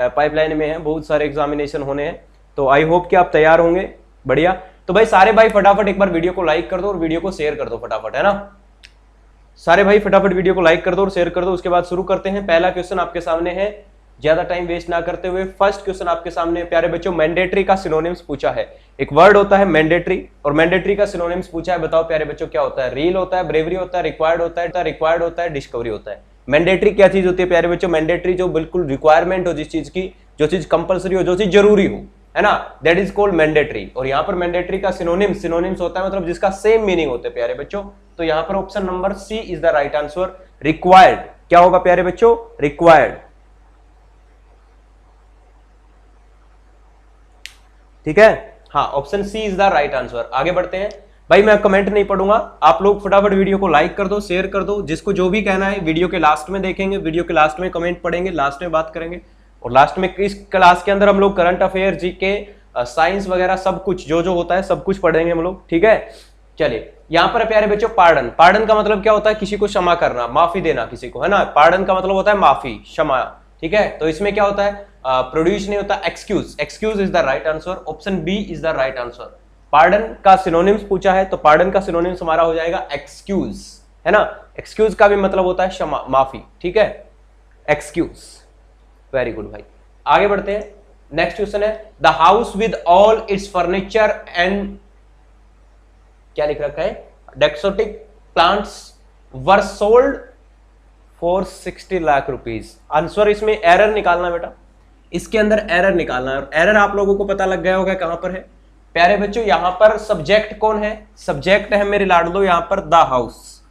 Pipeline में है, बहुत सारे एग्जामिनेशन होने हैं, तो आई होप कि आप तैयार होंगे। बढ़िया। तो भाई सारे भाई फटाफट एक बार वीडियो को लाइक कर दो और वीडियो को शेयर कर दो फटाफट, है ना। सारे भाई फटाफट वीडियो को लाइक कर दो और शेयर कर दो। उसके बाद शुरू करते हैं। पहला क्वेश्चन आपके सामने है, ज्यादा टाइम वेस्ट ना करते हुए फर्स्ट क्वेश्चन आपके सामने। प्यारे बच्चों, मैंडेटरी का सिनोनिम्स पूछा है। एक वर्ड होता है मैंडेटरी और मैंडेटरी का सिनोनिम्स पूछा है। बताओ प्यारे बच्चों क्या होता है? रील होता है, ब्रेवरी होता है, रिक्वायर्ड होता है, डिस्कवरी होता है। मैंडेटरी क्या चीज होती है प्यारे बच्चों? मैंडेटरी जो बिल्कुल रिक्वायरमेंट हो जिस चीज की, जो चीज कंपलसरी हो, जो चीज जरूरी हो, है ना, दैट इज कॉल्ड मैंडेटरी। और यहाँ पर मैंडेटरी का सिनोनिम्स होता है मतलब जिसका सेम मीनिंग होता है प्यारे बच्चों। तो यहाँ पर option number C is the right answer, required. क्या होगा प्यारे बच्चों? रिक्वायर्ड। ठीक है, हाँ, option C is the right answer. आगे बढ़ते हैं भाई, मैं कमेंट नहीं पढ़ूंगा, आप लोग फटाफट वीडियो को लाइक कर दो, शेयर कर दो। जिसको जो भी कहना है वीडियो के लास्ट में देखेंगे, वीडियो के लास्ट में कमेंट पढ़ेंगे, लास्ट में बात करेंगे। और लास्ट में इस क्लास के अंदर हम लोग करंट अफेयर, जीके, साइंस वगैरह सब कुछ जो होता है सब कुछ पढ़ेंगे हम लोग। ठीक है, चलिए यहां पर प्यारे बच्चों पार्डन। पार्डन का मतलब क्या होता है? किसी को क्षमा करना, माफी देना किसी को, है ना। पार्डन का मतलब होता है माफी, क्षमा। ठीक है, तो इसमें क्या होता है? प्रोड्यूस नहीं होता, excuse. Excuse is the right answer, option B is the right answer. Pardon का सिनोनिम्स पूछा है तो पार्डन का सिनोनिम्स हमारा हो जाएगा एक्सक्यूज, है ना। एक्सक्यूज का भी मतलब होता है क्षमा, माफी। ठीक है, एक्सक्यूज। वेरी गुड भाई, आगे बढ़ते हैं। नेक्स्ट क्वेश्चन है, the house with all its furniture and, क्या लिख रखा है? The exotic plants were sold for 60 lakh rupees. Answer इसमें एरर निकालना बेटा, इसके अंदर एरर निकालना है। और एरर आप लोगों को पता लग गया होगा कहां पर है प्यारे बच्चों। यहां पर सब्जेक्ट कौन है? सब्जेक्ट है मेरे लाडलो यहां पर द हाउस।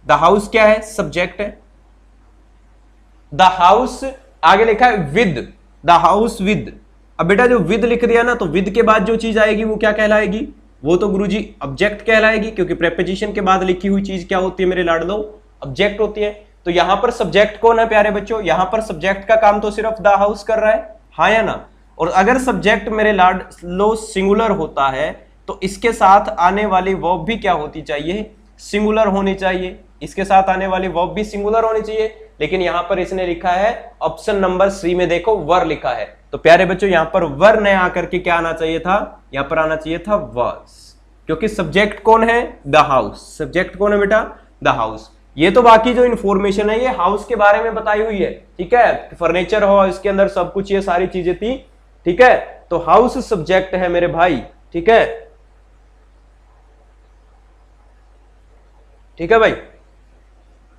द हाउस क्या है? सब्जेक्ट है। द हाउस आगे लिखा है विद, द हाउस विद। अब बेटा जो विद लिख दिया ना, तो विद के बाद जो चीज आएगी वो क्या कहलाएगी? वो तो गुरुजी ऑब्जेक्ट कहलाएगी, क्योंकि प्रेपोजिशन के बाद लिखी हुई चीज क्या होती है मेरे लाडलो? ऑब्जेक्ट होती है। तो यहां पर सब्जेक्ट कौन है प्यारे बच्चों? यहां पर सब्जेक्ट का काम तो सिर्फ द हाउस कर रहा है, हाँ या ना। और अगर सब्जेक्ट मेरे लाडलो सिंगुलर होता है तो इसके साथ आने वाली वर्ब भी क्या होती चाहिए? सिंगुलर होनी चाहिए। इसके साथ आने वाली वर्ब भी सिंगुलर होनी चाहिए, लेकिन यहां पर इसने लिखा है ऑप्शन नंबर सी में, देखो वर लिखा है। तो प्यारे बच्चों यहां पर वर ने आकर के क्या आना चाहिए था? यहां पर आना चाहिए था वाज, क्योंकि सब्जेक्ट कौन है? The house. सब्जेक्ट कौन है बेटा? The house. ये तो बाकी जो इन्फॉर्मेशन है ये हाउस के बारे में बताई हुई है, ठीक है। फर्नीचर हो, इसके अंदर सब कुछ, ये सारी चीजें थी, ठीक है। तो हाउस सब्जेक्ट है मेरे भाई, ठीक है, ठीक है भाई।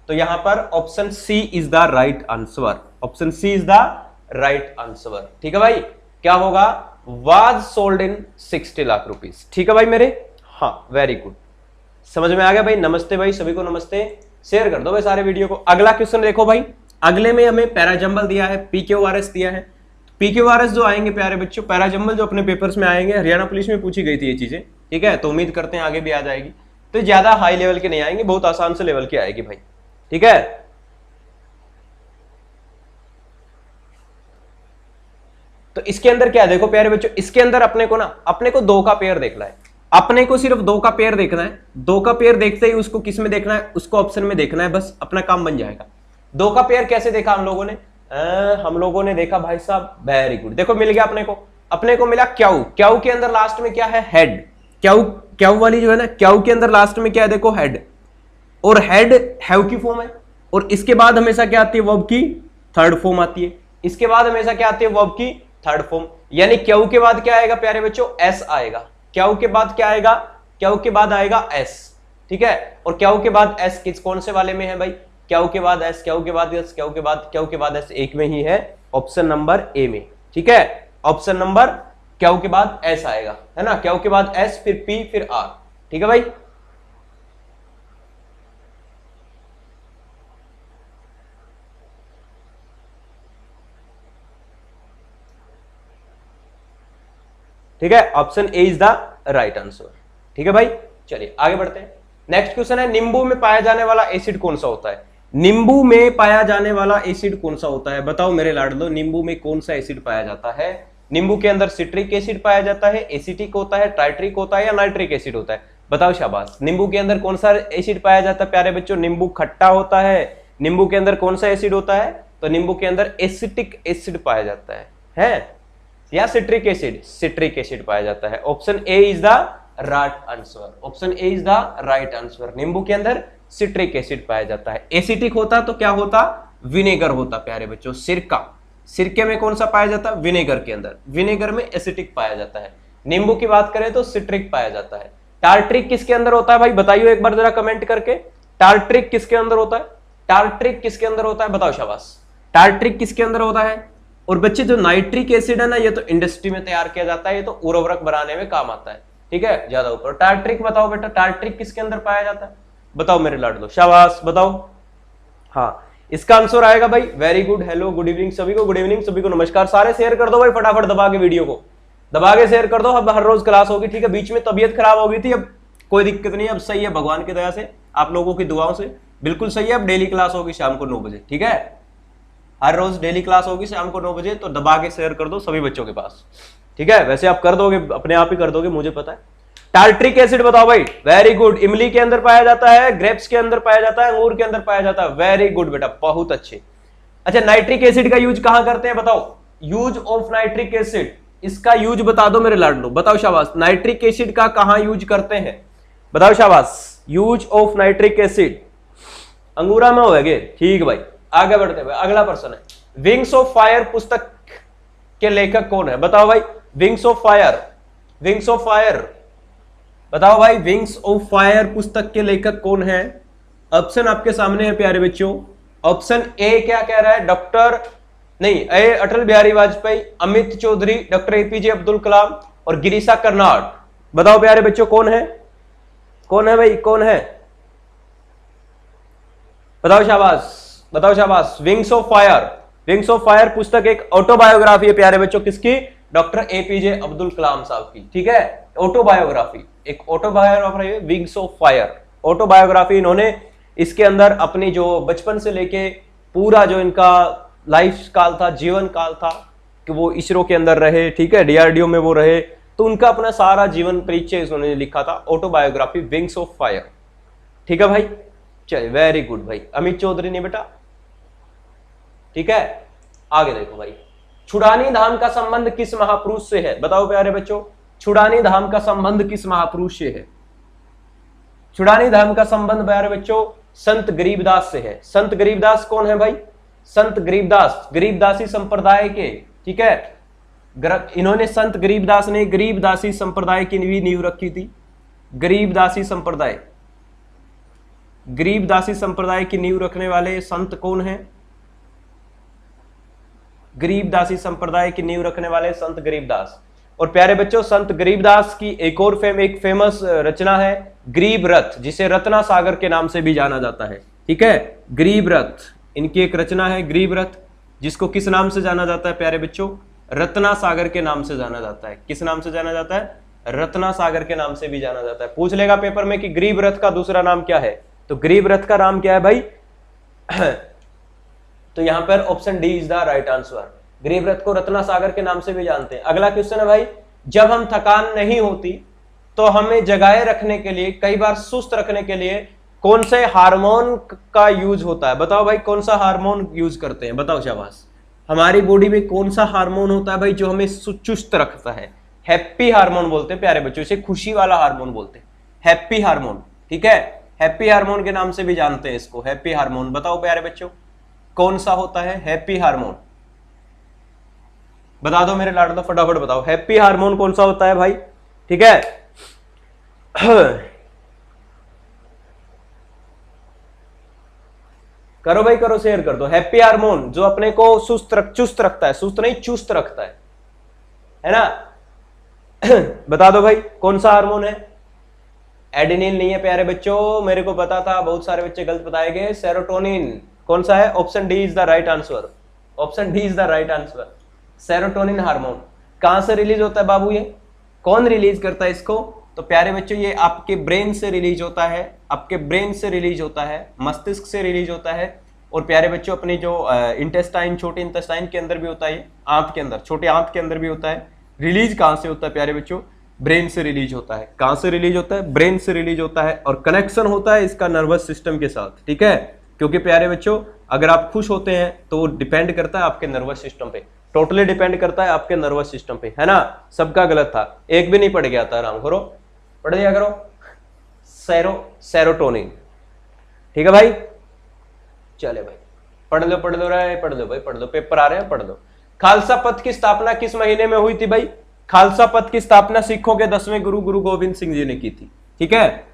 तो यहां पर option C is the right answer, option C is the right answer, ठीक है भाई। क्या होगा? Was sold in 60 lakh rupees, ठीक है भाई मेरे। हाँ, वेरी गुड, समझ में आ गया भाई। नमस्ते भाई, सभी को नमस्ते। शेयर कर दो भाई सारे वीडियो को। अगला क्वेश्चन देखो भाई, अगले में हमें पैराजंबल दिया है, पीक्यूआरएस दिया है। पीक्यूआरएस जो आएंगे प्यारे बच्चों, पैराजंबल जो अपने पेपर्स में आएंगे, हरियाणा पुलिस में पूछी गई थी ये चीजें, ठीक है। तो उम्मीद करते हैं आगे भी आ जाएगी। तो ज्यादा हाई लेवल के नहीं आएंगे, बहुत आसान से लेवल के आएगी भाई, ठीक है। तो इसके अंदर क्या है देखो प्यारे बच्चों, इसके अंदर अपने को दो का पेयर देखना है। अपने को सिर्फ दो का पेयर देखना है। दो का पेयर देखते ही उसको किस में देखना है? उसको ऑप्शन में देखना है, बस अपना काम बन जाएगा। दो का पेयर कैसे देखा हम लोगों ने? हम लोगों ने देखा भाई साहब, वेरी गुड, देखो मिल गया अपने को मिला क्याऊ। क्याऊ के अंदर लास्ट में क्या है? हेड। क्याऊ वाली जो है ना, क्याऊ के अंदर लास्ट में क्या है? देखो हेड, और हेड हैव की फॉर्म है। और इसके बाद हमेशा क्या आती है? वर्ब की थर्ड फॉर्म आती है। इसके बाद हमेशा क्या आती है? वर्ब की थर्ड फॉर्म। यानी क्याऊ के बाद क्या आएगा प्यारे बच्चों? एस आएगा। क्याऊ के बाद क्या आएगा? क्याऊ के बाद आएगा एस, ठीक है। और क्याऊ के बाद एस कौन से वाले में है भाई? क्याऊ के बाद एस, क्याऊ के बाद एस, क्याऊ के बाद एस, एक में ही है, ऑप्शन नंबर ए में, ठीक है। ऑप्शन नंबर क्याऊ के बाद एस आएगा, है ना। क्याऊ के बाद एस, फिर पी, फिर आर, ठीक है भाई। ठीक है, option A is the right answer, ठीक है भाई। चलिए आगे बढ़ते हैं। नेक्स्ट क्वेश्चन है, नींबू में पाया जाने वाला एसिड कौन सा होता है? नींबू में पाया जाने वाला एसिड कौन सा होता है? बताओ मेरे लाडलो, नींबू में कौन सा एसिड पाया जाता है? नींबू के अंदर सिट्रिक एसिड पाया जाता है, एसिटिक होता है, टाइट्रिक होता है, या नाइट्रिक एसिड होता है? बताओ शाबाश। नींबू के अंदर कौन सा एसिड पाया जाता है प्यारे बच्चों? नींबू खट्टा होता है। नींबू के अंदर कौन सा एसिड होता है? तो नींबू के अंदर एसिटिक एसिड पाया जाता है या सिट्रिक एसिड पाया जाता है। Option A is the right answer, option A is the right answer. नींबू के अंदर सिट्रिक एसिड पाया जाता है। एसिटिक होता तो क्या होता, विनेगर होता प्यारे बच्चों, सिरका। सिरके में कौन सा पाया जाता है, विनेगर के अंदर, विनेगर में एसिटिक पाया जाता है। नींबू की बात करें तो सिट्रिक पाया जाता है। टार्ट्रिक किसके अंदर होता है भाई, बताइए एक बार जरा कमेंट करके, टार्ट्रिक किसके अंदर होता है, टार्ट्रिक किसके अंदर होता है, बताओ शाबाश, टार्ट्रिक किसके अंदर होता है। और बच्चे जो नाइट्रिक एसिड है ना, ये तो इंडस्ट्री में तैयार किया जाता है, ये तो उर्वरक बनाने में काम आता है, ठीक है, ज्यादा ऊपर। टार्ट्रिक बताओ बेटा, टार्ट्रिक किसके अंदर पाया जाता है, बताओ मेरे लाडलो, शाबाश बताओ। हाँ, इसका आंसर आएगा भाई, very good. Hello, good evening सभी को, गुड इवनिंग सभी को, नमस्कार। सारे शेयर कर दो भाई फटाफट, दबा के वीडियो को दबा के शेयर कर दो। अब हर रोज क्लास होगी, ठीक है, बीच में तबीयत खराब हो गई थी, अब कोई दिक्कत नहीं, अब सही है भगवान की दया से, आप लोगों की दुआओं से बिल्कुल सही है। अब डेली क्लास होगी शाम को 9 बजे, ठीक है, हर रोज डेली क्लास होगी शाम को 9 बजे, तो दबा के शेयर कर दो सभी बच्चों के पास, ठीक है। वैसे आप कर दोगे, अपने आप ही कर दोगे, मुझे पता है। टार्ट्रिक एसिड बताओ भाई, वेरी गुड। इमली के अंदर पाया जाता है, ग्रेप्स के अंदर पाया जाता है, अंगूर के अंदर पाया जाता है, वेरी गुड बेटा, बहुत अच्छे। अच्छा, नाइट्रिक एसिड का यूज कहां करते हैं बताओ, यूज ऑफ नाइट्रिक एसिड, इसका यूज बता दो मेरे लाडलो, बताओ शाबाश। नाइट्रिक एसिड का कहां यूज करते हैं, बताओ शाबाश। यूज ऑफ नाइट्रिक एसिड अंगूरा में होगा, ठीक भाई, आगे बढ़ते हुए अगला प्रश्न है। विंग्स ऑफ फायर पुस्तक के लेखक कौन है, बताओ भाई। Wings of fire, wings of fire बताओ भाई, विंग्स ऑफ फायर पुस्तक के लेखक कौन है। ऑप्शन आपके सामने है प्यारे बच्चों। ऑप्शन ए क्या कह रहा है, डॉक्टर नहीं, ए अटल बिहारी वाजपेयी, अमित चौधरी, डॉक्टर एपीजे अब्दुल कलाम और गिरीशा कर्नाड। बताओ प्यारे बच्चों कौन है, कौन है भाई, कौन है, बताओ शाबाश, बताओ शाबाश। Wings of fire, wings of fire पुस्तक एक ऑटोबायोग्राफी है प्यारे बच्चों, किसकी, डॉक्टर एपीजे अब्दुल कलाम साहब की, ठीक है, ऑटोबायोग्राफी, एक ऑटोबायोग्राफी है विंग्स ऑफ फायर, ऑटोबायोग्राफी। इन्होंने इसके अंदर अपनी जो बचपन से लेके पूरा जो इनका लाइफ काल था, जीवन काल था, कि वो इसरो के अंदर रहे, ठीक है, डीआरडीओ में वो रहे, तो उनका अपना सारा जीवन परिचय उन्होंने लिखा था, ऑटोबायोग्राफी विंग्स ऑफ फायर, ठीक है भाई। चलिए, वेरी गुड भाई, अमित चौधरी ने बेटा, ठीक है। आगे देखो भाई, छुड़ानी धाम का संबंध किस महापुरुष से है, बताओ प्यारे बच्चों, छुड़ानी धाम का संबंध किस महापुरुष से है। छुड़ानी धाम का संबंध प्यारे बच्चों संत गरीबदास से है। संत गरीबदास कौन है भाई, संत गरीबदास, गरीबदासी संप्रदाय के, ठीक है, इन्होंने, संत गरीबदास ने गरीबदासी संप्रदाय की भी नींव रखी थी। गरीबदासी संप्रदाय, गरीबदासी संप्रदाय की नींव रखने वाले संत कौन है, गरीबदासी संप्रदाय की नींव रखने वाले संत गरीबदास। और प्यारे बच्चों, संत गरीबदास की एक और एक फेमस रचना है गरीब रथ, जिसे रत्ना सागर के नाम से भी जाना जाता है, ठीक है, गरीब रथ, इनकी एक रचना है गरीब रथ, जिसको किस नाम से जाना जाता है प्यारे बच्चों, रत्ना सागर के नाम से जाना जाता है। किस नाम से जाना जाता है, रत्ना सागर के नाम से भी जाना जाता है। पूछ लेगा पेपर में कि गरीब रथ का दूसरा नाम क्या है, तो गरीब रथ का नाम क्या है भाई तो यहां पर option D is the right answer. गरीब रथ को रत्ना सागर के नाम से भी जानते हैं। अगला क्वेश्चन है भाई, जब हम थकान नहीं होती तो हमें जगाए रखने के लिए, कई बार सुस्त रखने के लिए कौन से हार्मोन का यूज होता है, बताओ भाई, कौन सा हार्मोन यूज करते हैं, बताओ शाबाश। हमारी बॉडी में कौन सा हार्मोन होता है भाई जो हमें चुस्त रखता है, हैप्पी हार्मोन बोलते हैं प्यारे बच्चों, इसे खुशी वाला हार्मोन बोलते हैं, हैप्पी हार्मोन, ठीक है, हैप्पी हार्मोन के नाम से भी जानते हैं इसको, हैप्पी हार्मोन। बताओ प्यारे बच्चों कौन सा होता है हैप्पी हार्मोन, बता दो मेरे लाडलो, फटाफट बताओ, हैप्पी हार्मोन कौन सा होता है भाई, ठीक है करो भाई करो, शेयर कर दो। हैप्पी हार्मोन जो अपने को चुस्त रखता है, सुस्त नहीं चुस्त रखता है ना बता दो भाई कौन सा हार्मोन है। एडेनिन नहीं है प्यारे बच्चों, मेरे को पता था, बहुत सारे बच्चे गलत बताए गए। सेरोटोनिन कौन सा है, option D is the right answer, option D is the right answer. Serotonin hormone कहां से रिलीज होता है बाबू, ये कौन रिलीज करता है इसको, तो प्यारे बच्चों ये आपके ब्रेन से रिलीज होता है, आपके ब्रेन से रिलीज होता है, मस्तिष्क से रिलीज होता है। और प्यारे बच्चों अपनी जो इंटेस्टाइन, छोटे इंटेस्टाइन के अंदर भी होता है, आंत के अंदर, छोटे आंत के अंदर भी होता है। रिलीज कहां से होता है प्यारे बच्चों, ब्रेन से रिलीज होता है। कहां से रिलीज होता है, ब्रेन से रिलीज होता है, और कनेक्शन होता है इसका नर्वस सिस्टम के साथ, ठीक है, क्योंकि प्यारे बच्चों अगर आप खुश होते हैं तो डिपेंड करता है आपके नर्वस सिस्टम पे, टोटली डिपेंड करता है आपके नर्वस सिस्टम पे, है ना। सबका गलत था, एक भी नहीं पढ़ गया था, आराम करो, पढ़ दिया करो। सेरोटोनिन, ठीक है भाई, चले भाई पढ़ लो रे, पढ़ लो भाई, पढ़ लो, पेपर आ रहे हैं, पढ़ लो। खालसा पंथ की स्थापना किस महीने में हुई थी भाई? खालसा पंथ की स्थापना सिखों के 10वें गुरु गुरु गोविंद सिंह जी ने की थी, ठीक है।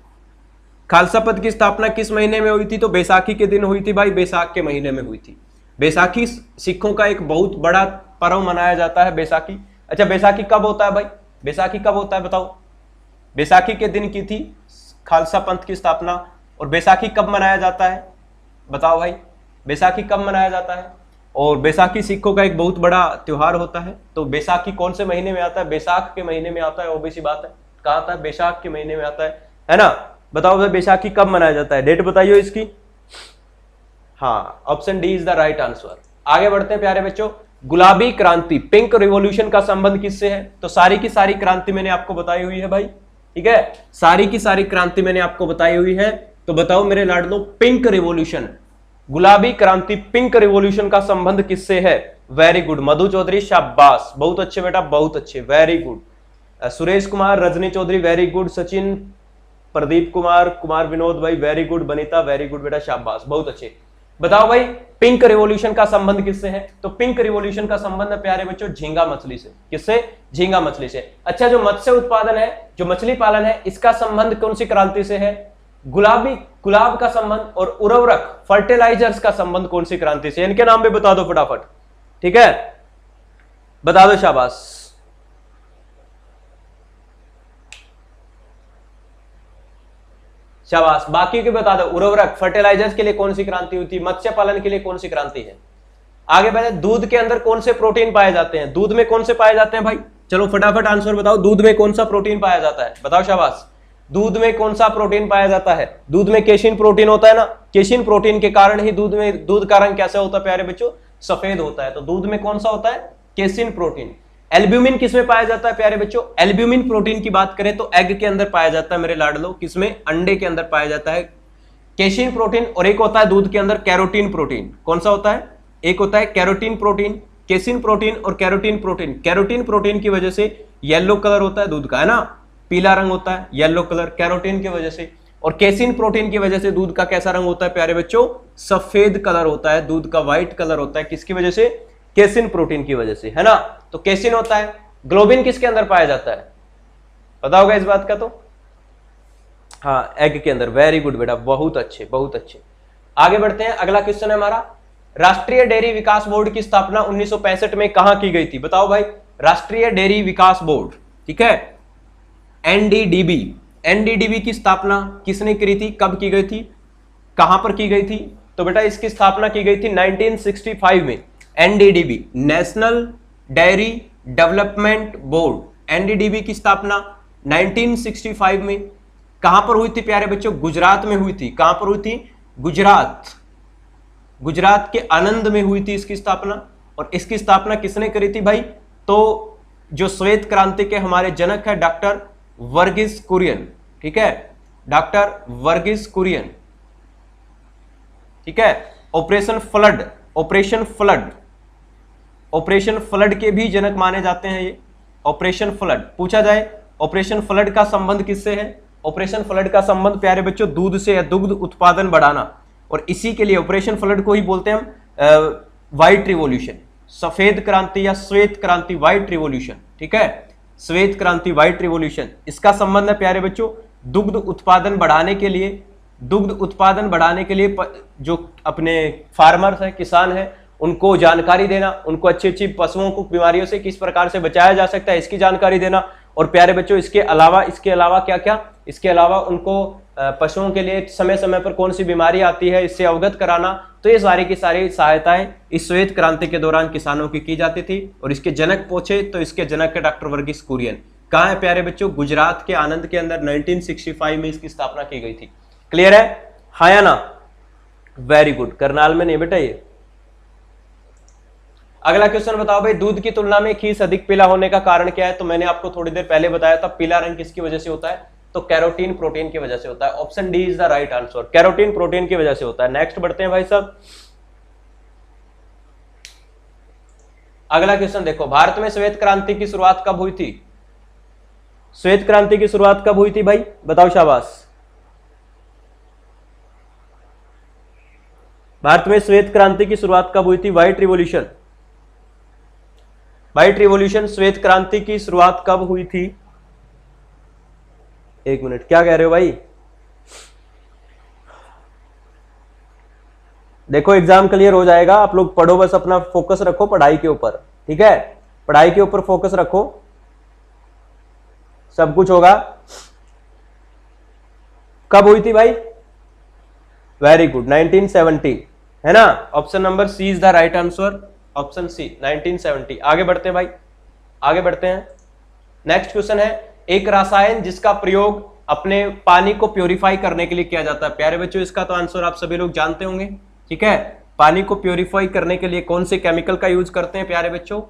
खालसा पंथ की स्थापना किस महीने में हुई थी? तो बैसाखी के दिन हुई थी भाई, बैसाख के महीने में हुई थी। बैसाखी सिखों का एक बहुत बड़ा पर्व मनाया जाता है, बैसाखी। अच्छा, बैसाखी कब होता है भाई? बैसाखी कब होता है बताओ? बैसाखी के दिन की थी खालसा पंथ की स्थापना। और बैसाखी कब मनाया जाता है बताओ भाई? बैसाखी कब मनाया जाता है? और बैसाखी सिखों का एक बहुत बड़ा त्योहार होता है। तो बैसाखी कौन से महीने में आता है? बैसाख के महीने में आता है, ओबीसी बात है। कहा आता है? बैसाख के महीने में आता है ना। बताओ भाई बैसाखी कब मनाया जाता है, डेट बताइए इसकी। हाँ, option D is the right answer. आगे बढ़ते हैं प्यारे बच्चों। गुलाबी क्रांति, पिंक रिवॉल्यूशन का संबंध किससे है? तो सारी की सारी क्रांति मैंने आपको बताई हुई है भाई, ठीक है, सारी की सारी क्रांति मैंने आपको बताई हुई है। तो बताओ मेरे लाडलो, पिंक रिवॉल्यूशन, गुलाबी क्रांति, पिंक रिवॉल्यूशन का संबंध किससे है? वेरी गुड मधु चौधरी, शाबाश, बहुत अच्छे बेटा, बहुत अच्छे, very good. Suresh Kumar, Rajni Chaudhary, very good. Sachin, Pradeep Kumar, Kumar Vinod भाई, very good. Banita, very good बेटा, शाबाश, बहुत अच्छे। बताओ भाई पिंक रिवॉल्यूशन का संबंध किससे है? तो पिंक रिवॉल्यूशन का संबंध है प्यारे बच्चों झींगा मछली से। किससे? झींगा मछली से। अच्छा, जो मत्स्य उत्पादन है, जो मछली पालन है, इसका संबंध कौन सी क्रांति से है? गुलाब का संबंध और उर्वरक फर्टिलाइजर्स का संबंध कौन सी क्रांति से? इनके नाम भी बता दो फटाफट, ठीक है, बता दो, शाबाश। शाबाश, बाकी के बता दो। उर्वरक फर्टिलाइजर्स के लिए कौन सी क्रांति हुई थी? मत्स्य पालन के लिए कौन सी क्रांति है? आगे बढ़े। दूध के अंदर कौन से प्रोटीन पाए जाते हैं? दूध में कौन से पाए जाते हैं भाई? चलो फटाफट आंसर बताओ, दूध में कौन सा प्रोटीन पाया जाता है? बताओ शाबाश, दूध में कौन सा प्रोटीन पाया जाता है? दूध में केसिन प्रोटीन होता है ना। केसिन प्रोटीन के कारण ही दूध का रंग कैसा होता है प्यारे बच्चों? सफेद होता है। तो दूध में कौन सा होता है? Casein protein. एल्ब्यूमिन किसमें पाया जाता है प्यारे बच्चों? एल्ब्यूमिन प्रोटीन की बात करें तो एग के अंदर पाया जाता है मेरे लाडलो। किसमें? अंडे के अंदर पाया जाता है केसिन प्रोटीन। और एक होता है दूध के अंदर कैरोटीन प्रोटीन। कौन सा होता है? एक होता है कैरोटीन प्रोटीन, केसिन प्रोटीन और कैरोटीन प्रोटीन। कैरोटीन प्रोटीन की वजह से येलो कलर होता है दूध का, है ना, पीला रंग होता है, येलो कलर, कैरोटीन की वजह से। और केसिन प्रोटीन की वजह से दूध का कैसा रंग होता है प्यारे बच्चों? सफेद कलर होता है, दूध का व्हाइट कलर होता है। किसकी वजह से? केसिन प्रोटीन की वजह से, है ना। तो केसिन होता है। ग्लोबिन किसके अंदर पाया जाता है? पता होगा इस बात का तो। हाँ, एग के अंदर। वेरी गुड बेटा, बहुत अच्छे, बहुत अच्छे। आगे बढ़ते हैं, अगला क्वेश्चन है हमारा। राष्ट्रीय डेयरी विकास बोर्ड की स्थापना 1965 में कहां की गई थी? बताओ भाई। राष्ट्रीय डेयरी विकास बोर्ड, ठीक है, एनडीडीबी। एनडीडीबी की स्थापना किसने करी थी? कब की गई थी? कहां पर की गई थी? तो बेटा इसकी स्थापना की गई थी 1965 में। NDDB, national dairy development board. NDDB की स्थापना 1965 में कहां पर हुई थी प्यारे बच्चों? गुजरात में हुई थी। कहां पर हुई थी? गुजरात। गुजरात के आनंद में हुई थी इसकी स्थापना। और इसकी स्थापना किसने करी थी भाई? तो जो श्वेत क्रांति के हमारे जनक है डॉक्टर वर्गीस कुरियन, ठीक है, डॉक्टर वर्गीस कुरियन, ठीक है। Operation flood, operation flood, operation flood के भी जनक माने जाते हैं ये। ऑपरेशन फ्लड पूछा जाए, ऑपरेशन फ्लड का संबंध किससे है? ऑपरेशन फ्लड का संबंध प्यारे बच्चों दूध से है, दुग्ध उत्पादन बढ़ाना। और इसी के लिए ऑपरेशन फ्लड को ही बोलते हैं हम व्हाइट रिवॉल्यूशन, सफेद क्रांति या श्वेत क्रांति, व्हाइट रिवॉल्यूशन, ठीक है, श्वेत क्रांति, व्हाइट रिवॉल्यूशन। इसका संबंध है प्यारे बच्चों दुग्ध उत्पादन बढ़ाने के लिए। दुग्ध उत्पादन बढ़ाने के लिए जो अपने फार्मर्स हैं, किसान हैं, उनको जानकारी देना, उनको अच्छी अच्छी पशुओं को बीमारियों से किस प्रकार से बचाया जा सकता है इसकी जानकारी देना। और प्यारे बच्चों इसके अलावा क्या क्या, इसके अलावा उनको पशुओं के लिए समय समय पर कौन सी बीमारी आती है इससे अवगत कराना। तो ये सारी की सारी सहायताएं इस श्वेत क्रांति के दौरान किसानों की जाती थी। और इसके जनक पूछे तो इसके जनक है डॉक्टर वर्गीस कुरियन। कहाँ है प्यारे बच्चों? गुजरात के आनंद के अंदर 1965 में इसकी स्थापना की गई थी। क्लियर है? हाँ या ना? Very good. करनाल में नहीं बेटा ये। अगला क्वेश्चन बताओ भाई, दूध की तुलना में खीस अधिक पीला होने का कारण क्या है? तो मैंने आपको थोड़ी देर पहले बताया था, पीला रंग किसकी वजह से होता है? तो कैरोटीन प्रोटीन की वजह से होता है। Option D is the right answer, carotene protein की वजह से होता है। नेक्स्ट बढ़ते हैं भाई साहब। अगला क्वेश्चन देखो, भारत में श्वेत क्रांति की शुरुआत कब हुई थी? श्वेत क्रांति की शुरुआत कब हुई थी भाई, बताओ शाबाश। भारत में श्वेत क्रांति की शुरुआत कब हुई थी? व्हाइट रिवॉल्यूशन, व्हाइट रिवॉल्यूशन, श्वेत क्रांति की शुरुआत कब हुई थी? एक मिनट, क्या कह रहे हो भाई? देखो एग्जाम क्लियर हो जाएगा, आप लोग पढ़ो, बस अपना फोकस रखो पढ़ाई के ऊपर, ठीक है? पढ़ाई के ऊपर फोकस रखो, सब कुछ होगा। कब हुई थी भाई? वेरी गुड, 1970, है ना? Option number C is the right answer, option C 1970। आगे बढ़ते हैं भाई, आगे बढ़ते हैं। नेक्स्ट क्वेश्चन है, एक रसायन जिसका प्रयोग अपने पानी को प्योरीफाई करने के लिए किया जाता है। प्यारे बच्चों, इसका तो आंसर आप सभी लोग जानते होंगे, ठीक है? पानी को प्योरीफाई करने के लिए कौन से केमिकल का यूज करते हैं प्यारे बच्चों?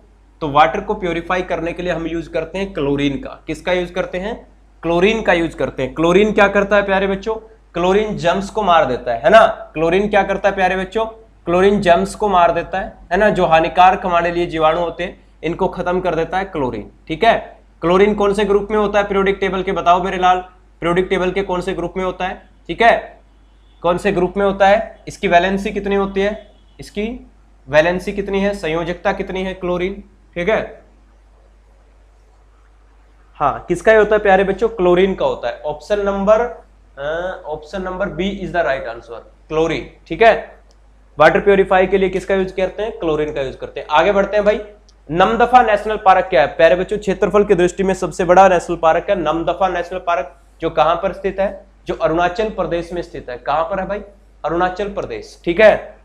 तो वाटर को प्योरीफाई करने के लिए हम यूज करते हैं क्लोरीन का। किसका यूज करते हैं? क्लोरीन का यूज करते हैं। क्लोरीन क्या करता है प्यारे बच्चों? क्लोरीन जर्म्स को मार देता है ना? क्लोरीन क्या करता है प्यारे बच्चों? क्लोरीन जर्म्स को मार देता है ना? जो हानिकारक हमारे लिए जीवाणु होते हैं इनको खत्म कर देता है क्लोरीन, ठीक है? क्लोरीन कौन से ग्रुप में होता है पीरियोडिक टेबल के, बताओ मेरे लाल? पीरियोडिक टेबल के कौन से ग्रुप में होता है? ठीक है, कौन से ग्रुप में होता है? इसकी वैलेंसी कितनी होती है? इसकी वैलेंसी कितनी है? संयोजकता कितनी है क्लोरीन, ठीक है? हाँ, किसका ही होता है प्यारे बच्चों? क्लोरीन का होता है। Option number B is the right answer, chlorine, ठीक है? वाटर प्योरीफाई के लिए किसका यूज करते हैं? क्लोरीन का यूज करते हैं। आगे बढ़ते हैं भाई। नमदफा नेशनल पार्क क्या है प्यारे बच्चों? क्षेत्रफल की दृष्टि में सबसे बड़ा नेशनल पार्क है नमदफा नेशनल पार्क, जो कहां पर स्थित है? जो अरुणाचल प्रदेश में स्थित है। कहां पर है भाई? अरुणाचल प्रदेश, ठीक है?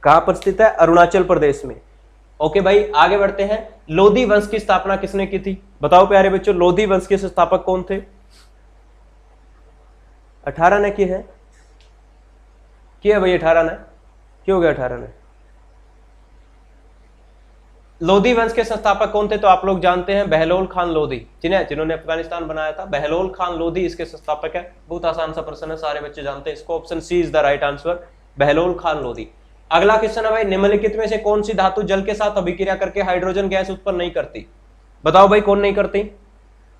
कहां पर स्थित है? अरुणाचल प्रदेश में। ओके भाई, आगे बढ़ते हैं। लोधी वंश की स्थापना किसने की थी? बताओ प्यारे बच्चों, लोधी वंश के संस्थापक कौन थे? 18 ने की है? किया भाई 18 ने? क्यों हो गया 18 ने? लोधी वंश के संस्थापक कौन थे? तो आप लोग जानते हैं बहलोल खान लोधी, जिन्होंने अफगानिस्तान बनाया था। बहलोल खान लोधी इसके संस्थापक है। बहुत आसान सा प्रश्न है, सारे बच्चे जानते हैं इसको। Option C is the right answer, Bahlol Khan Lodhi. अगला क्वेश्चन है भाई, निम्नलिखित में से कौन सी धातु जल के साथ अभिक्रिया करके हाइड्रोजन गैस उत्पन्न नहीं करती? बताओ भाई, कौन नहीं करती?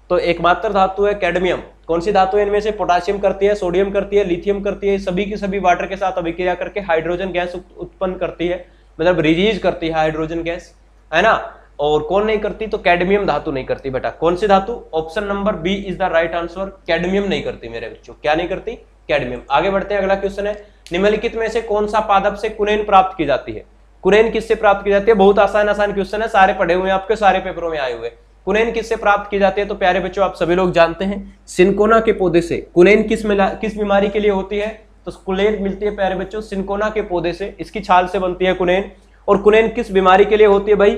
तो एकमात्र धातु है कैडमियम। कौन सी धातु है इनमें से? पोटाशियम करती है, सोडियम करती है, लिथियम करती है। सभी की सभी वाटर के साथ अभिक्रिया करके हाइड्रोजन गैस उत्पन्न करती है, मतलब रिलीज करती है हाइड्रोजन गैस, है ना? और कौन नहीं करती? तो कैडमियम धातु नहीं करती बेटा। कौन सी धातु? Option number B is the right answer, cadmium नहीं करती मेरे बच्चों। क्या नहीं करती? कैडमियम। आगे बढ़ते हैं, अगला क्वेश्चन है, निम्नलिखित में से कौन सा पादप से कुनेन प्राप्त की जाती है? कुनेन किससे प्राप्त की जाती है? बहुत आसान क्वेश्चन है, सारे पढ़े हुए हैं, आपके सारे पेपरों में आए हुए। कुनेन किससे प्राप्त की जाती है? तो प्यारे बच्चों, आप सभी लोग जानते हैं सिनकोना के पौधे से। कुनेन किस बीमारी के लिए होती है? तो कुनेन मिलती है प्यारे बच्चों सिनकोना के पौधे से, इसकी छाल से बनती है कुनेन। और कुनेन किस बीमारी के लिए होती है भाई?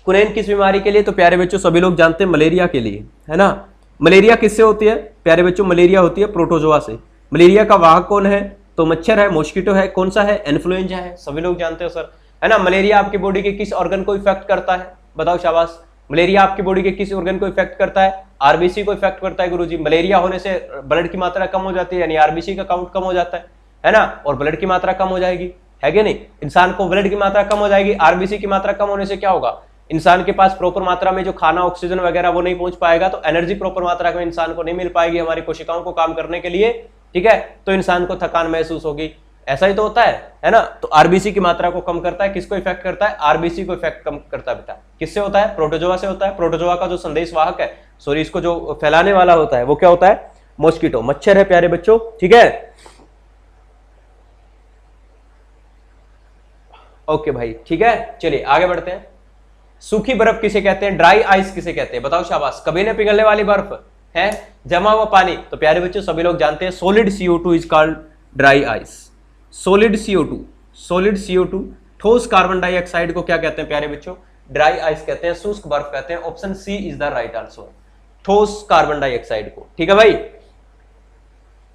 कुनेन किस बीमारी के लिए? तो प्यारे बच्चों सभी लोग जानते हैं मलेरिया के लिए, है ना? मलेरिया किससे होती है प्यारे बच्चों? मलेरिया होती है प्रोटोजोआ से। मलेरिया का वाहक कौन है? तो मच्छर है, मॉस्किटो है, कौन सा है? इन्फ्लुएंजा है। सभी लोग जानते हो सर, है ना? मलेरिया आपकी बॉडी के किस ऑर्गन को इफेक्ट करता है? बताओ शाबाश। मलेरिया आपकी बॉडी के किस ऑर्गन को इफेक्ट करता है? आरबीसी को इफेक्ट करता है गुरुजी। मलेरिया होने से ब्लड की मात्रा कम हो जाती है, यानी आरबीसी का काउंट कम हो जाता है ना? और ब्लड की मात्रा कम हो जाएगी, है कि नहीं? इंसान को ब्लड की मात्रा कम हो जाएगी, आरबीसी की मात्रा कम होने से क्या होगा? इंसान के पास प्रॉपर मात्रा में जो खाना, ऑक्सीजन वगैरह वो नहीं पहुंच पाएगा, तो एनर्जी प्रॉपर मात्रा में इंसान को नहीं मिल पाएगी हमारी कोशिकाओं को काम करने के लिए, ठीक है? तो इंसान को थकान महसूस होगी। ऐसा ही तो होता है ना? तो आरबीसी की मात्रा को कम करता है। किसको इफेक्ट करता है? आरबीसी को इफेक्ट कम करता है बेटा। किससे होता है? प्रोटोजोआ से होता है। प्रोटोजोआ का जो संदेशवाहक है, सॉरी, इसको जो फैलाने वाला होता है वो क्या होता है? मॉस्किटो, मच्छर है प्यारे बच्चों, ठीक है? ओके भाई, ठीक है, चलिए आगे बढ़ते हैं। सूखी बर्फ किसे कहते हैं? ड्राई आइस किसे कहते हैं? बताओ शाबाश। कभी न पिघलने वाली बर्फ है, जमा हुआ पानी। तो प्यारे बच्चों सभी लोग जानते हैं solid CO2 is called dry ice. Solid CO2, ठोस कार्बन डाइऑक्साइड को क्या कहते हैं प्यारे बच्चों? ड्राई आइस कहते हैं, शुष्क बर्फ कहते हैं। Option C is the right answer, ठोस कार्बन डाइऑक्साइड को, ठीक है भाई?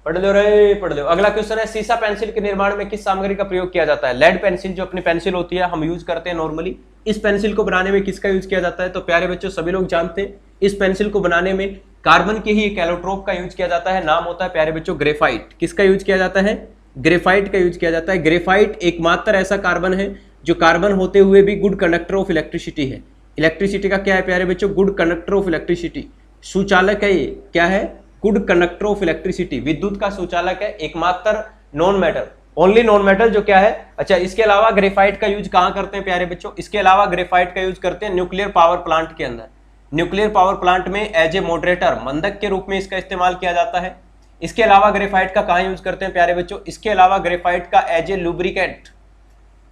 पढ़ लो रे, पढ़ लो। अगला क्वेश्चन है, सीसा पेंसिल के निर्माण में किस सामग्री का प्रयोग किया जाता है? लेड पेंसिल जो अपनी पेंसिल होती है हम यूज करते हैं नॉर्मली, इस पेंसिल को बनाने में किसका यूज किया जाता है? तो प्यारे बच्चों सभी लोग जानते हैं इस पेंसिल को बनाने में कार्बन के ही एक एलोट्रोप का यूज किया जाता है। नाम होता है प्यारे बच्चों ग्रेफाइट। किसका यूज किया जाता है? ग्रेफाइट का यूज किया जाता है। ग्रेफाइट एकमात्र ऐसा कार्बन है जो कार्बन होते हुए भी गुड कंडक्टर ऑफ इलेक्ट्रिसिटी है। इलेक्ट्रिसिटी का क्या है प्यारे बच्चों? Good conductor of electricity. सुचालक है ये, क्या है? गुड कंडक्टर ऑफ इलेक्ट्रिसिटी, विद्युत का सुचालक है। एकमात्र non metal, only non metal जो क्या है। अच्छा, इसके अलावा ग्रेफाइट का यूज कहां करते हैं प्यारे बच्चों? इसके अलावा ग्रेफाइट का यूज करते हैं न्यूक्लियर पावर प्लांट के अंदर। न्यूक्लियर पावर प्लांट में एज ए मॉडरेटर, मंदक के रूप में इसका इस्तेमाल किया जाता है। इसके अलावा ग्रेफाइट का कहां यूज करते हैं प्यारे बच्चों? इसके अलावा ग्रेफाइट का एज ए लुब्रिकेंट,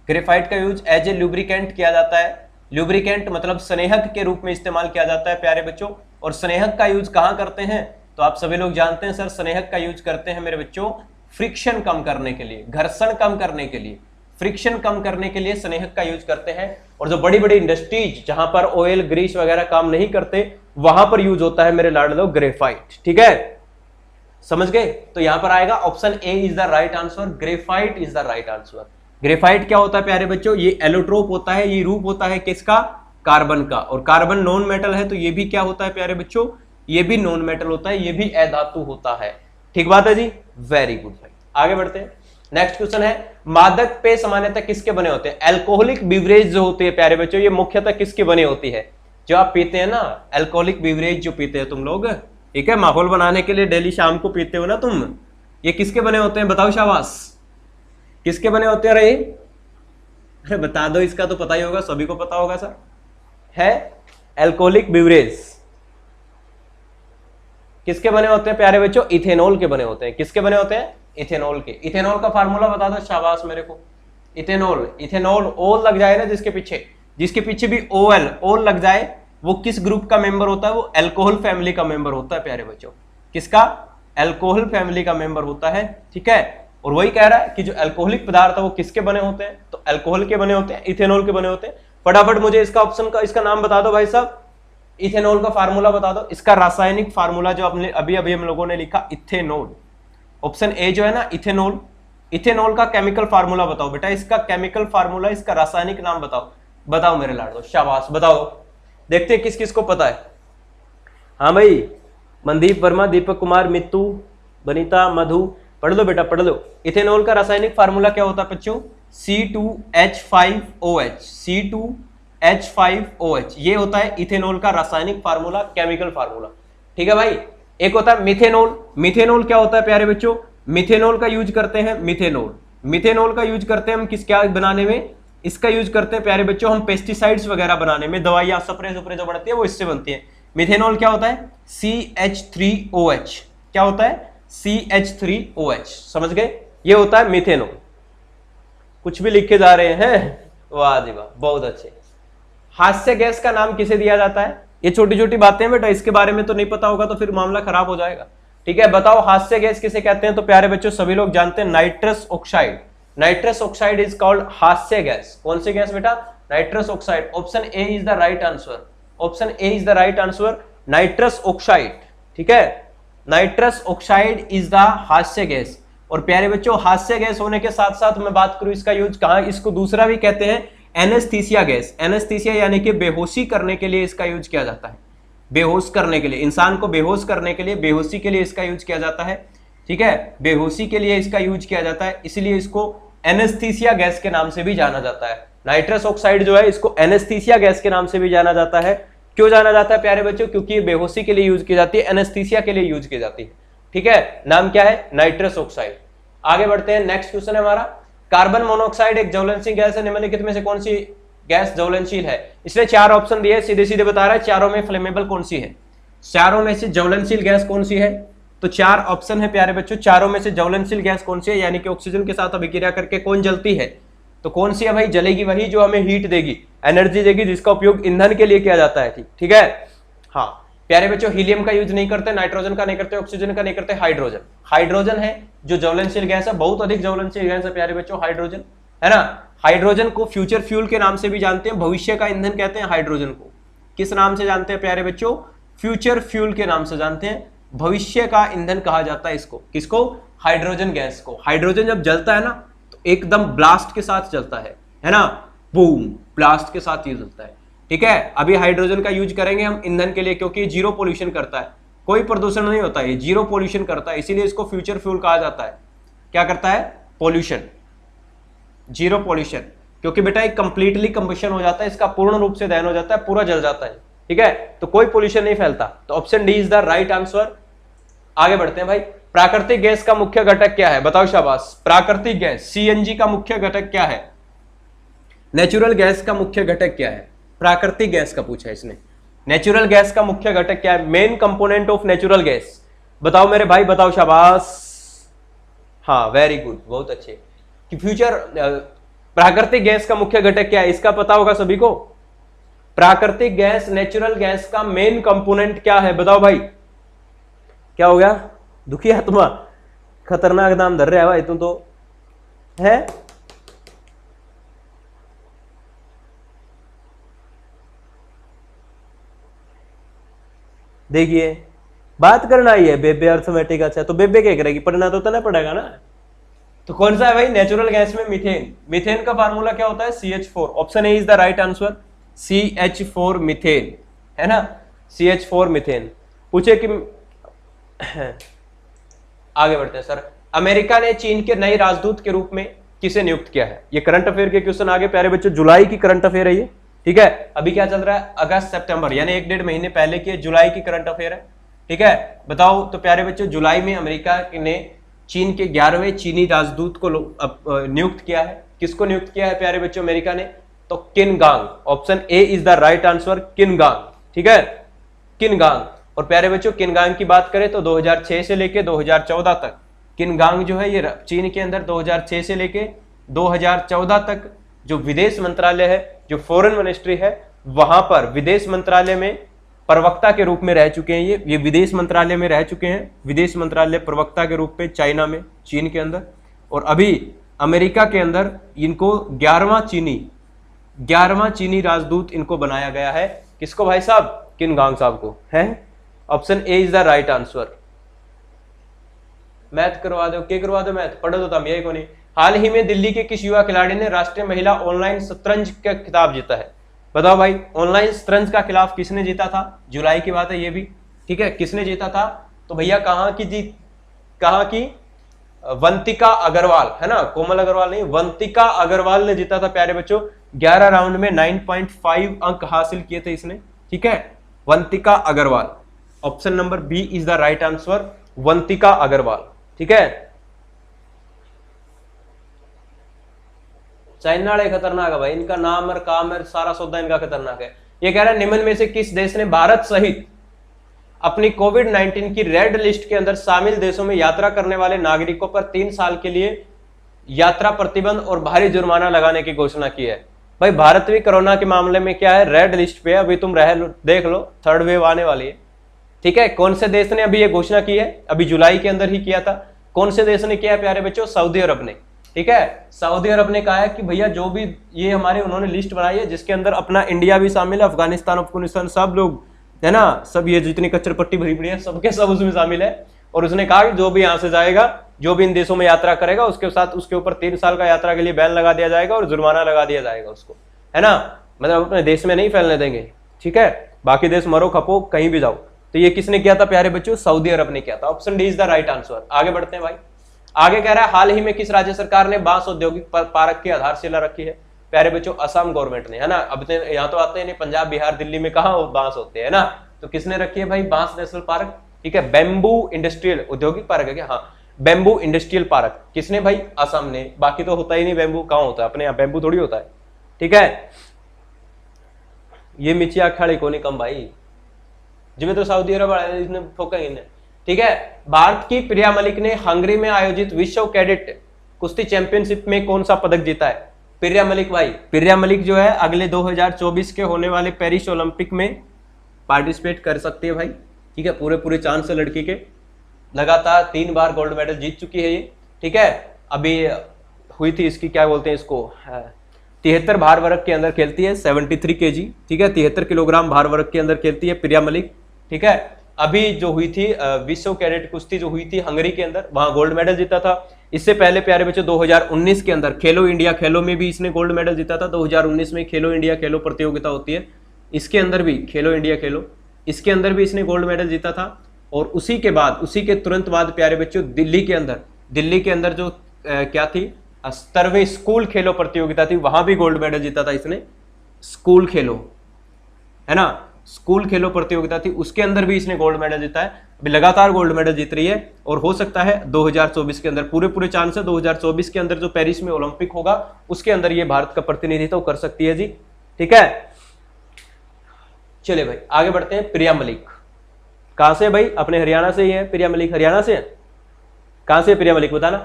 ग्रेफाइट का यूज एज ए लुब्रिकेंट किया जाता है। लुब्रिकेंट मतलब स्नेहक के रूप में इस्तेमाल किया जाता है प्यारे बच्चों। और स्नेहक का यूज कहां करते हैं? तो आप सभी लोग जानते हैं सर, स्नेहक का यूज करते हैं मेरे बच्चों फ्रिक्शन कम करने के लिए, घर्षण कम करने के लिए, फ्रिक्शन कम करने के लिए स्नेहक का यूज करते हैं। और जो बड़ी बड़ी इंडस्ट्रीज जहां पर ऑयल ग्रीस वगैरह काम नहीं करते, वहां पर यूज होता है मेरे लाडलो ग्रेफाइट। ठीक है, समझ गए? तो यहां पर आएगा option A is the right answer, graphite is the right answer. Graphite क्या होता है प्यारे बच्चों? ये एलोट्रोप होता है, ये रूप होता है किसका? कार्बन का। और कार्बन नॉन मेटल है, तो ये भी क्या होता है प्यारे बच्चों? ये भी नॉन मेटल होता है, ये भी अधातु होता है। ठीक बात है जी, वेरी गुड भाई। आगे बढ़ते हैं, नेक्स्ट क्वेश्चन है, मादक पेय सामान्यतः किसके बने होते हैं? अल्कोहलिक बिवरेज जो होती है प्यारे बच्चों, ये मुख्यतः किसके बने होती है? जो आप पीते हैं ना, अल्कोहलिक बिवरेज जो पीते हैं तुम लोग, ठीक है, माहौल बनाने के लिए डेली शाम को पीते हो ना तुम, ये किसके बने होते हैं? बताओ शाबाश, किसके बने होते हैं रे? अरे बता दो, इसका तो पता ही होगा, सभी को पता होगा सर, है अल्कोहलिक बिवरेज किसके बने होते हैं प्यारे बच्चों? इथेनॉल के बने होते हैं। किसके बने होते हैं? इथेनॉल के। इथेनॉल का फार्मूला बता दो शाबाश मेरे को। इथेनॉल, इथेनॉल ओल लग जाए ना जिसके पीछे भी ओएल ओल लग जाए, वो किस ग्रुप का मेंबर होता है? वो अल्कोहल फैमिली का मेंबर होता है प्यारे बच्चों। किसका? अल्कोहल फैमिली का मेंबर होता है। ठीक है, और वही कह रहा है कि जो अल्कोहलिक पदार्थ है वो किसके बने होते हैं? तो अल्कोहल के बने होते हैं, इथेनॉल के बने होते हैं। फटाफट मुझे इसका ऑप्शन का इसका नाम बता दो भाई साहब, इथेनॉल का फार्मूला बता दो, इसका रासायनिक फार्मूला जो हमने अभी हम लोगों ने लिखा, इथेनॉल। ऑप्शन ए जो है ना इथेनॉल, इथेनॉल का केमिकल फार्मूला बताओ बेटा, इसका केमिकल फार्मूला, इसका रासायनिक नाम बताओ। बताओ मेरे लाडो, शाबाश बताओ, देखते हैं किस किस को पता है। हाँ भाई, मनदीप वर्मा, दीपक कुमार, मित्तू, बनीता, मधु, पढ़ लो बेटा पढ़ लो। इथेनॉल का रासायनिक फार्मूला क्या होता है बच्चों? C2H5OH, C2H5OH, ये होता है इथेनॉल का रासायनिक फार्मूला, केमिकल फार्मूला। ठीक है भाई, एक होता है मिथेनॉल। मिथेनॉल क्या होता है प्यारे बच्चों? मिथेनॉल का यूज करते हैं, मिथेनॉल, मिथेनॉल का यूज करते हैं हम किस क्या बनाने में? इसका यूज करते हैं प्यारे बच्चों हम पेस्टिसाइड्स वगैरह बनाने में, दवाइयां स्प्रे जो बनती है वो इससे बनती है। मिथेनॉल क्या होता है? CH3OH, क्या होता है? CH3OH, समझ गए? ये होता है मिथेनॉल। कुछ भी लिख के जा रहे हैं, वाह जी वाह, बहुत अच्छे। हास्य गैस का नाम किसे दिया जाता है? ये छोटी छोटी बातें बेटा, इसके बारे में तो नहीं पता होगा तो फिर मामला खराब हो जाएगा। ठीक है, बताओ हास्य गैस किसे कहते हैं? तो प्यारे बच्चों सभी लोग जानते हैं, nitrous oxide. Nitrous oxide is called हास्य गैस। कौन सी गैस बेटा? Nitrous oxide. Option A is the right answer, option A is the right answer, nitrous oxide. ठीक है, नाइट्रस ऑक्साइड इज द हास्य गैस। और प्यारे बच्चों हास्य गैस होने के साथ साथ मैं बात करूं इसका यूज कहां, इसको दूसरा भी कहते हैं एनेस्थीसिया गैस। एनेस्थीसिया यानी कि बेहोशी करने के लिए इसका यूज किया जाता है, बेहोश करने के लिए, इंसान को बेहोश करने के लिए, बेहोशी के लिए इसका यूज किया जाता है। ठीक है, बेहोशी के लिए इसका यूज किया जाता है, इसलिए इसको एनेस्थीसिया गैस के नाम से भी जाना जाता है। नाइट्रस ऑक्साइड जो है इसको एनेस्थीसिया गैस के नाम से भी जाना जाता है। क्यों जाना जाता है प्यारे बच्चों? क्योंकि ये बेहोशी के लिए यूज की जाती है, एनेस्थीसिया के लिए यूज की जाती है। ठीक है, नाम क्या है? Nitrous oxide. आगे बढ़ते हैं, नेक्स्ट क्वेश्चन है हमारा, कार्बन मोनोऑक्साइड एक ज्वलनशील गैस है, निम्नलिखित में से कौन सी गैस ज्वलनशील है? इसने चार ऑप्शन दिए, सीधे सीधे बता रहा है चारों में फ्लेमेबल कौन सी है, चारों में से ज्वलनशील गैस कौन सी है? तो चार ऑप्शन है प्यारे बच्चों, चारों में से ज्वलनशील गैस कौन सी है, यानी कि ऑक्सीजन के साथ अभिक्रिया करके कौन जलती है? तो कौन सी है भाई? जलेगी वही जो हमें हीट देगी, एनर्जी देगी, जिसका उपयोग ईंधन के लिए किया जाता है। ठीक है, हाँ प्यारे बच्चों, हीलियम का यूज नहीं करते, नाइट्रोजन का नहीं करते, ऑक्सीजन का नहीं करते, हाइड्रोजन। हाइड्रोजन है जो ज्वलनशील गैस है, बहुत अधिक ज्वलनशील गैस है प्यारे बच्चों हाइड्रोजन, है ना। हाइड्रोजन को फ्यूचर फ्यूल के नाम से भी जानते हैं, भविष्य का ईंधन कहते हैं हाइड्रोजन को। किस नाम से जानते हैं प्यारे बच्चों? फ्यूचर फ्यूल के नाम से जानते हैं, भविष्य का ईंधन कहा जाता है इसको। किसको? हाइड्रोजन गैस को। हाइड्रोजन जब जलता है ना तो एकदम ब्लास्ट के साथ जलता है ना, बूम, ब्लास्ट के साथ ये जलता है। ठीक है, अभी हाइड्रोजन का यूज करेंगे हम ईंधन के लिए, क्योंकि जीरो पोल्यूशन करता है, कोई प्रदूषण नहीं होता है, ये जीरो पोल्यूशन करता है, इसीलिए इसको फ्यूचर फ्यूल कहा जाता है। क्या करता है? पोल्यूशन, जीरो पोल्यूशन, क्योंकि बेटा एक कंप्लीटली कंबशन हो जाता है, इसका पूर्ण रूप से दहन हो जाता है, पूरा जल जाता है, ठीक है, तो कोई पोल्यूशन नहीं फैलता। तो option D is the right answer. आगे बढ़ते हैं भाई। प्राकृतिक गैस का मुख्य घटक क्या है? बताओ शाबाश। प्राकृतिक गैस सीएनजी का मुख्य घटक क्या है? नेचुरल गैस का मुख्य घटक क्या है? प्राकृतिक गैस का पूछा है इसने। नेचुरल गैस का मुख्य घटक क्या है? Main component of natural gas बताओ मेरे भाई, बताओ शाबाश। हाँ वेरी गुड, बहुत अच्छे। कि फ्यूचर प्राकृतिक गैस का मुख्य घटक क्या है, इसका पता होगा सभी को। प्राकृतिक गैस नेचुरल गैस का मेन कंपोनेंट क्या है? बताओ भाई। क्या हो गया? दुखी आत्मा, खतरनाक नाम धर रहा है भाई तुम तो है। देखिए बात करना ही है, बेबे अर्थमेटिक। अच्छा तो बेबे क्या करेगी, पढ़ना तो ना पड़ेगा ना। तो कौन सा है भाई? नेचुरल गैस में मीथेन। मीथेन का फार्मूला क्या होता है? CH4। Option A is the right answer, CH4 methane, है ना, CH4 मीथेन। पूछे कि आगे बढ़ते हैं सर। अमेरिका ने चीन के नए राजदूत के रूप में किसे नियुक्त किया है? ये करंट अफेयर के क्वेश्चन आगे प्यारे बच्चों, जुलाई की करंट अफेयर है ये, ठीक है। अभी क्या चल रहा है? अगस्त सितंबर, यानी 1-1.5 महीने पहले की जुलाई की करंट अफेयर है, ठीक है। बताओ तो प्यारे बच्चों, जुलाई में अमेरिका ने चीन के 11वें चीनी राजदूत को नियुक्त किया है। किसको नियुक्त किया है प्यारे बच्चों अमेरिका ने? तो किनगांग। Option A is the right answer, किनगांग, ठीक है, किनगांग। और प्यारे बच्चों किनगांग की बात करें तो 2006 से लेके 2014 तक किनगांग जो है ये चीन के अंदर 2006 से लेके 2014 तक जो विदेश मंत्रालय है, जो फॉरेन मिनिस्ट्री है, वहां पर विदेश मंत्रालय में प्रवक्ता के रूप में रह चुके हैं। ये विदेश मंत्रालय में रह चुके हैं, विदेश मंत्रालय प्रवक्ता के रूप में चाइना में, चीन के अंदर। और अभी अमेरिका के अंदर इनको 11वां चीनी राजदूत इनको बनाया गया है। किसको भाई साहब? किनगांग साहब को, है। Option A is the right answer. Math करवा दो, क्या करवा दो मैथ, पढ़ो तो तम, यही को नहीं। हाल ही में दिल्ली के किस युवा खिलाड़ी ने राष्ट्रीय महिला ऑनलाइन शतरंज का खिताब जीता है? बताओ भाई, ऑनलाइन शतरंज का खिलाफ किसने जीता था? जुलाई की बात है ये भी, ठीक है। किसने जीता था? तो भैया कहाँ की वंतिका अग्रवाल, है ना, कोमल अग्रवाल नहीं, वंतिका अग्रवाल ने जीता था प्यारे बच्चों। 11 राउंड में 9.5 अंक हासिल किए थे इसने, ठीक है, Vantika Agarwal. Option number B is the right answer, Vantika Agarwal, ठीक है। चाइना वाले खतरनाक है भाई, इनका नाम और काम और सारा सौदा इनका खतरनाक है। ये कह रहा है निम्न में से किस देश ने भारत सहित अपनी कोविड-19 की रेड लिस्ट के अंदर शामिल देशों में यात्रा करने वाले नागरिकों पर 3 साल के लिए यात्रा प्रतिबंध और भारी जुर्माना लगाने की घोषणा की है? भाई भारत भी कोरोना के मामले में क्या है, रेड लिस्ट पे है। अभी तुम देख लो, थर्ड वेव आने वाली है, ठीक है। कौन से देश ने अभी ये घोषणा की है? अभी जुलाई के अंदर ही किया था। कौन से देश ने किया है प्यारे बच्चों? सऊदी अरब ने, ठीक है। सऊदी अरब ने कहा है कि भैया जो भी ये हमारे उन्होंने लिस्ट बनाई है, जिसके अंदर अपना इंडिया भी शामिल है, अफगानिस्तान, अफगानिस्तान, सब लोग, है ना, सब ये जितनी कच्चर पट्टी भरी पड़ी है सबके सब उसमें शामिल है। और उसने कहा कि जो भी यहाँ से जाएगा, जो भी इन देशों में यात्रा करेगा, उसके साथ उसके ऊपर 3 साल का यात्रा के लिए बैन लगा दिया जाएगा और जुर्माना लगा दिया जाएगा उसको, है ना। मतलब अपने देश में नहीं फैलने देंगे, ठीक है। बाकी देश मरो खपो कहीं भी जाओ। तो ये किसने किया था प्यारे बच्चों? सऊदी अरब ने किया था। Option D is the right answer. आगे बढ़ते हैं भाई। आगे कह रहा है हाल ही में किस राज्य सरकार ने बांस औद्योगिक पार्क की आधारशिला रखी है? प्यारे बच्चों असम गवर्नमेंट ने, है ना। अब यहाँ तो आते हैं पंजाब, बिहार, दिल्ली में कहाँ बांस होते हैं ना, तो किसने रखी है भाई? बांस नेशनल पार्क, ठीक है। बैम्बू इंडस्ट्रियल औद्योगिक पार्क है क्या? हाँ, बैम्बू इंडस्ट्रियल पार्क किसने भाई? असम ने। बाकी तो होता ही नहीं बैम्बू, कहाँ होता है अपने यहाँ बैम्बू थोड़ी होता है, ठीक है। ये मिची अखाड़ी को नहीं कम भाई, जिसमें तो सऊदी अरब इसने ठोकेंगे इन्हें, ठीक है। भारत की प्रिया मलिक ने हंगरी में आयोजित विश्व कैडेट कुश्ती चैंपियनशिप में कौन सा पदक जीता है? प्रिया मलिक भाई, प्रिया मलिक जो है अगले 2024 के होने वाले पेरिस ओलंपिक में पार्टिसिपेट कर सकती है भाई, ठीक है। पूरे चांस है लड़की के, लगातार 3 बार गोल्ड मेडल जीत चुकी है ये, ठीक है। अभी हुई थी इसकी क्या बोलते हैं इसको, 73 भार वर्ग के अंदर खेलती है, 73 kg, ठीक है, 73 किलोग्राम भार वर्ग के अंदर खेलती है प्रिया मलिक, ठीक है। अभी जो हुई थी विश्व कैडेट कुश्ती जो हुई थी हंगरी के अंदर, वहां गोल्ड मेडल जीता था। इससे पहले प्यारे बच्चों 2019 के अंदर खेलो इंडिया खेलो में भी इसने गोल्ड मेडल जीता था। 2019 में खेलो इंडिया खेलो प्रतियोगिता होती है, इसके अंदर भी खेलो इंडिया खेलो, इसके अंदर भी इसने गोल्ड मेडल जीता था। और उसी के तुरंत बाद प्यारे बच्चों दिल्ली के अंदर जो क्या थी 17वें स्कूल खेलो प्रतियोगिता थी, वहां भी गोल्ड मेडल जीता था इसने। स्कूल खेलो है ना, स्कूल खेलो प्रतियोगिता थी, उसके अंदर भी इसने गोल्ड मेडल जीता है। अभी लगातार गोल्ड मेडल जीत रही है और हो सकता है 2024 के अंदर, पूरे चांस है 2024 के अंदर जो पेरिस में ओलंपिक होगा उसके अंदर ये भारत का प्रतिनिधित्व कर सकती है जी। ठीक है, चलिए भाई आगे बढ़ते हैं। प्रिया मलिक कहां से भाई? अपने हरियाणा से ही है प्रिया मलिक, हरियाणा से है। कहां से प्रिया मलिक बताना,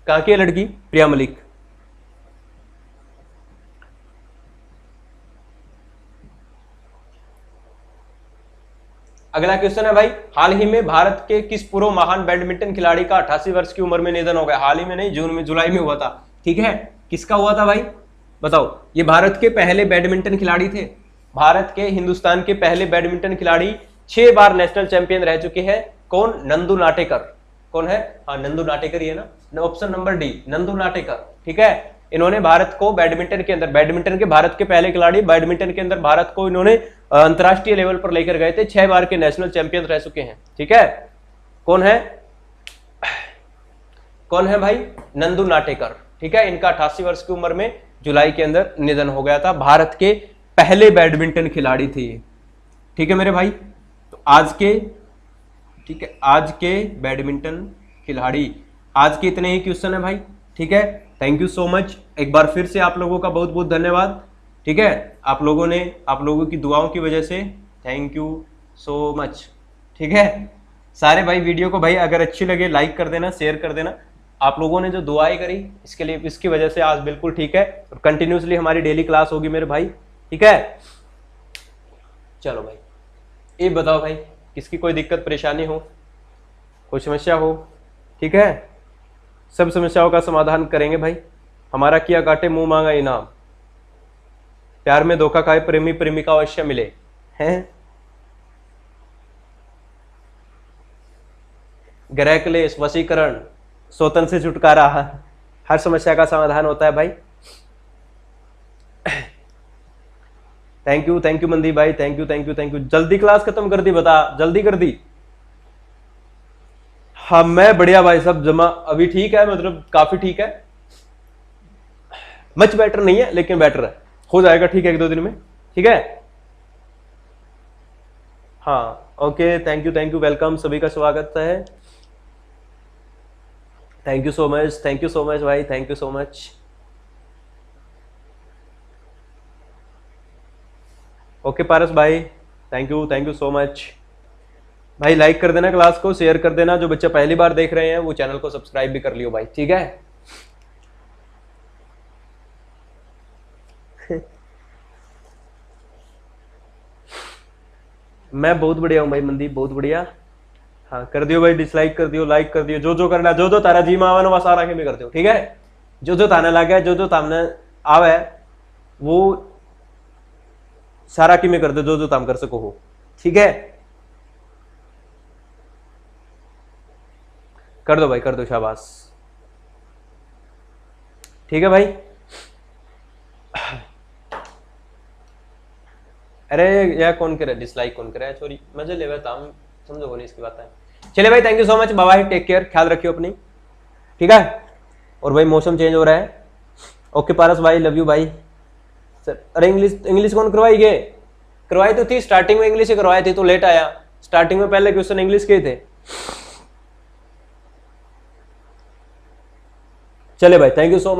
कहां की है लड़की प्रिया मलिक? अगला क्वेश्चन है भाई, हाल ही में भारत के किस पूर्व महान बैडमिंटन खिलाड़ी का 88 वर्ष की उम्र में निधन हो गया? हाल ही में नहीं, जून में, जुलाई में हुआ था। ठीक है, किसका हुआ था भाई बताओ? ये भारत के पहले बैडमिंटन खिलाड़ी थे, भारत के, हिंदुस्तान के पहले बैडमिंटन खिलाड़ी, 6 बार नेशनल चैंपियन रह चुके हैं। कौन? नंदू नाटेकर। कौन है? हाँ नंदू नाटेकर ही है ना, option number D Nandu Natekar. ठीक है, इन्होंने भारत को बैडमिंटन के अंदर, बैडमिंटन के भारत के पहले खिलाड़ी, बैडमिंटन के अंदर भारत को इन्होंने अंतरराष्ट्रीय लेवल पर लेकर गए थे, 6 बार के नेशनल चैंपियन रह चुके हैं। ठीक है, कौन है? कौन है भाई? नंदू नाटेकर। ठीक है, इनका 88 वर्ष की उम्र में जुलाई के अंदर निधन हो गया था। भारत के पहले बैडमिंटन खिलाड़ी थे। ठीक है मेरे भाई, तो आज के, ठीक है, आज के बैडमिंटन खिलाड़ी, आज के इतने ही क्वेश्चन है भाई। ठीक है, थैंक यू सो मच, एक बार फिर से आप लोगों का बहुत बहुत धन्यवाद। ठीक है, आप लोगों ने, आप लोगों की दुआओं की वजह से थैंक यू सो मच। ठीक है सारे भाई, वीडियो को भाई अगर अच्छी लगे लाइक कर देना, शेयर कर देना। आप लोगों ने जो दुआएं करी इसके लिए, इसकी वजह से आज बिल्कुल ठीक है, और कंटिन्यूसली हमारी डेली क्लास होगी मेरे भाई। ठीक है, चलो भाई ये बताओ भाई, किसकी कोई दिक्कत परेशानी हो, कोई समस्या हो? ठीक है, सब समस्याओं का समाधान करेंगे भाई। हमारा किया काटे मुंह मांगा इनाम, प्यार में धोखा खाए प्रेमी प्रेमिका अवश्य मिले हैं। ग्रह क्लेश, वशीकरण, स्वतन से छुटकारा, हर समस्या का समाधान होता है भाई। थैंक यू मंदी भाई, थैंक यू। जल्दी क्लास खत्म कर दी, बता जल्दी कर दी। हाँ मैं बढ़िया भाई, सब जमा अभी ठीक है, मतलब काफी ठीक है, मच बेटर नहीं है लेकिन बेटर है, हो जाएगा ठीक है 1-2 दिन में। ठीक है, हाँ ओके, थैंक यू, वेलकम, सभी का स्वागत है। थैंक यू सो मच भाई, thank you so much. Okay Paras भाई, थैंक यू सो मच भाई। लाइक कर देना क्लास को, शेयर कर देना, जो बच्चे पहली बार देख रहे हैं वो चैनल को सब्सक्राइब भी कर लियो भाई। ठीक है मैं बहुत बढ़िया हूं भाई मनदीप, बहुत बढ़िया। हाँ कर दियो भाई, डिसलाइक कर दियो, लाइक कर दियो, जो करना, जो तारा जी मावन वह सारा के में कर दियो। ठीक है, जो ताने लगे, जो तामने आवे वो सारा की में कर दो, जो ताम कर सको हो। ठीक है, कर दो भाई, कर दो, शाबाश। ठीक है भाई, अरे यह कौन करे डिसलाइक, कौन करे सॉरी, मजे ले ताम समझो नहीं इसकी बात है। चले भाई, thank you so much, bye bye, take care, ख्याल रखियो अपनी। ठीक है, और भाई मौसम चेंज हो रहा है। ओके पारस भाई, लव यू भाई। सर अरे इंग्लिश कौन करवाई गे? करवाई तो थी स्टार्टिंग में, इंग्लिश ही करवाई थी, तो लेट आया। स्टार्टिंग में पहले क्वेश्चन इंग्लिश के थे। चले भाई, थैंक यू सो मच।